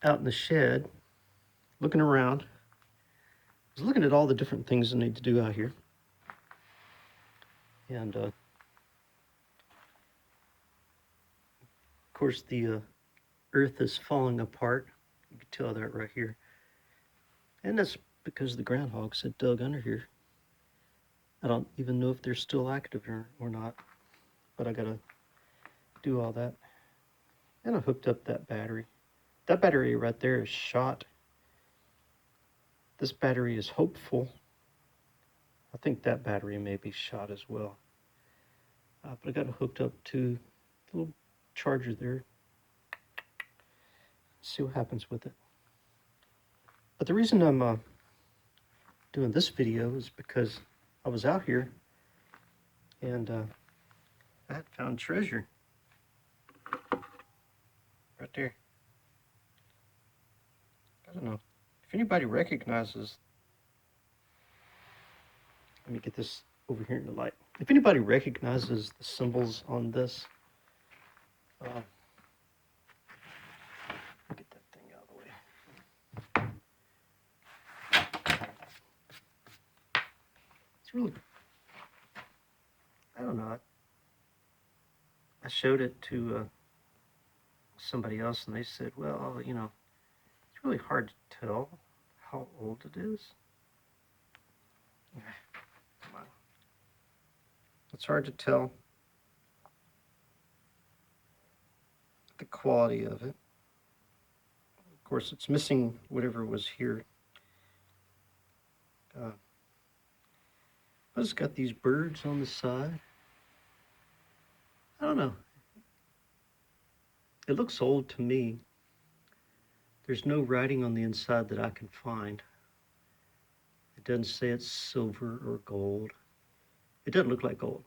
out in the shed, looking around. I was looking at all the different things I need to do out here. And of course, the earth is falling apart. You can tell that right here. And that's because the groundhogs had dug under here. I don't even know if they're still active or not, but I gotta do all that. And I hooked up that battery. That battery right there is shot. This battery is hopeful. I think that battery may be shot as well. But I got it hooked up to the little charger there. See what happens with it. But the reason I'm doing this video is because I was out here and I had found treasure right there. I don't know if anybody recognizes. Let me get this over here in the light. If anybody recognizes the symbols on this, get that thing out of the way. It's really, I don't know. I showed it to somebody else and they said, well, you know, it's really hard to tell how old it is. Come on. It's hard to tell the quality of it. Of course, it's missing whatever was here. But it's got these birds on the side. I don't know. It looks old to me. There's no writing on the inside that I can find. It doesn't say it's silver or gold. It doesn't look like gold.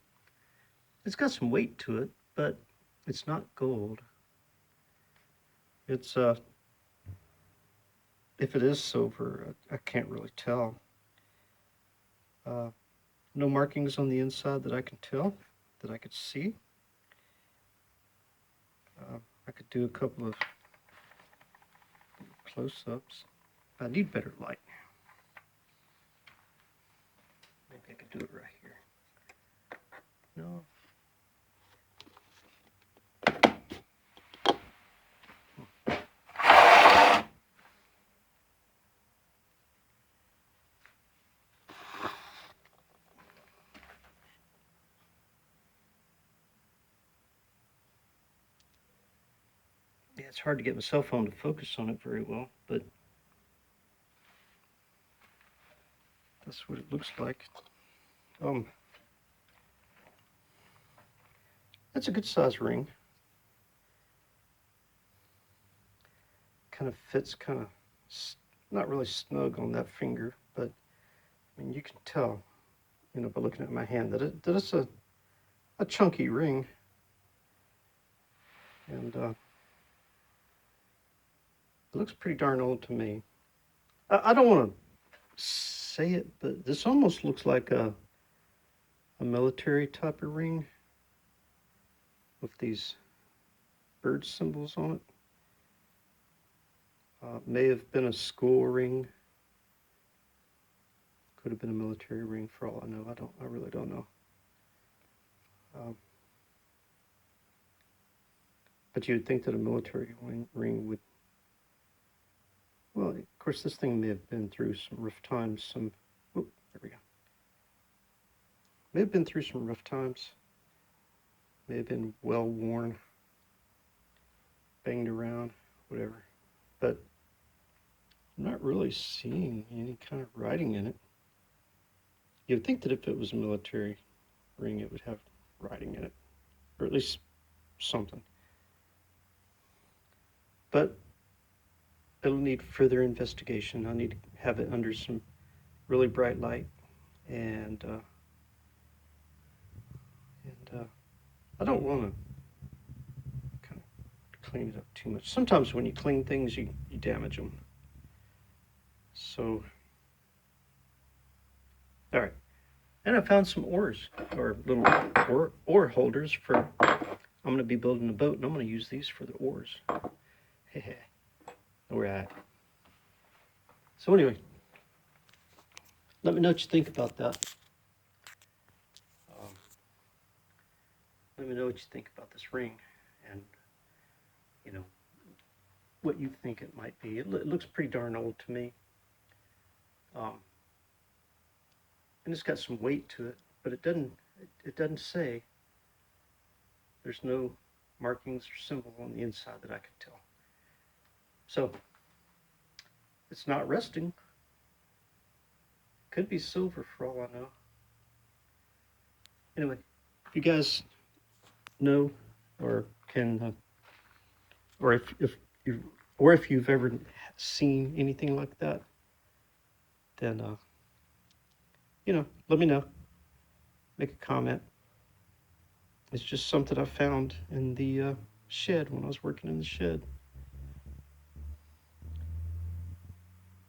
It's got some weight to it, but it's not gold. It's, if it is silver, I can't really tell. No markings on the inside that I can tell, that I could see. I could do a couple of close-ups. I need better light. Maybe I could do it right here. No. Yeah, it's hard to get my cell phone to focus on it very well, but that's what it looks like. That's a good size ring. Kind of fits kind of not really snug on that finger, but I mean, you can tell, you know, by looking at my hand that it's a chunky ring. And it looks pretty darn old to me. I don't want to say it, but this almost looks like a military type of ring with these bird symbols on it. May have been a school ring. Could have been a military ring for all I know. I really don't know. But you'd think that a military ring would, well, of course, this thing may have been through some rough times. Oh, there we go. May have been through some rough times. May have been well worn, banged around, whatever. But I'm not really seeing any kind of writing in it. You'd think that if it was a military ring, it would have writing in it, or at least something. But it'll need further investigation. I need to have it under some really bright light, and I don't want to kind of clean it up too much. Sometimes when you clean things, you damage them. So, all right. And I found some oars, or little oar holders for, I'm going to be building a boat, and I'm going to use these for the oars. we're at. So anyway, let me know what you think about that. Um, let me know what you think about this ring, and you know what you think it might be. It looks pretty darn old to me, um, and it's got some weight to it, but it doesn't. It doesn't say. There's no markings or symbol on the inside that I could tell. So it's not rusting. Could be silver for all I know. Anyway, if you guys know or can, or if you, or if you've ever seen anything like that, then let me know. Make a comment. It's just something I found in the shed when I was working in the shed.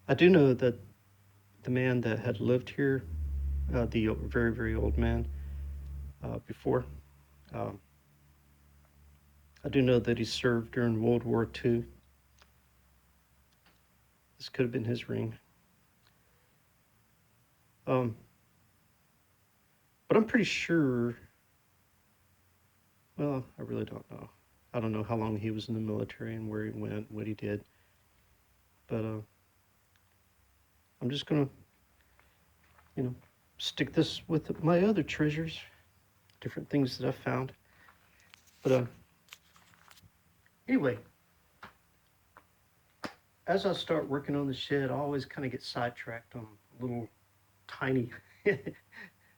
I do know that the man that had lived here, the very, very old man before, um, I do know that he served during World War II. This could have been his ring. Um, but I'm pretty sure, well, I really don't know. I don't know how long he was in the military and where he went, what he did. But I'm just going to, stick this with my other treasures, different things that I found. But anyway, as I start working on the shed, I always kind of get sidetracked on little tiny.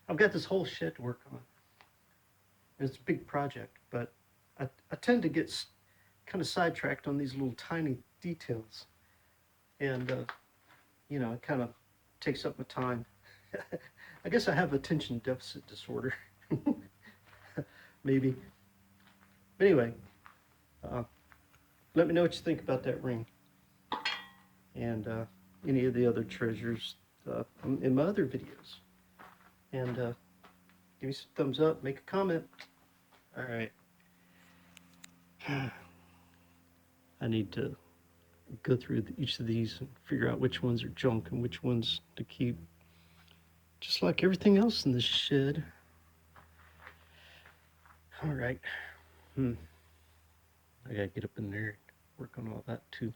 I've got this whole shed to work on. It's a big project, but I tend to get kind of sidetracked on these little tiny details. And, it kind of takes up my time. I guess I have attention deficit disorder. Maybe. But anyway, uh, let me know what you think about that ring and any of the other treasures in my other videos. And give me some thumbs up, make a comment. All right. I need to go through each of these and figure out which ones are junk and which ones to keep. Just like everything else in this shed. All right. I gotta get up in there and work on all that too.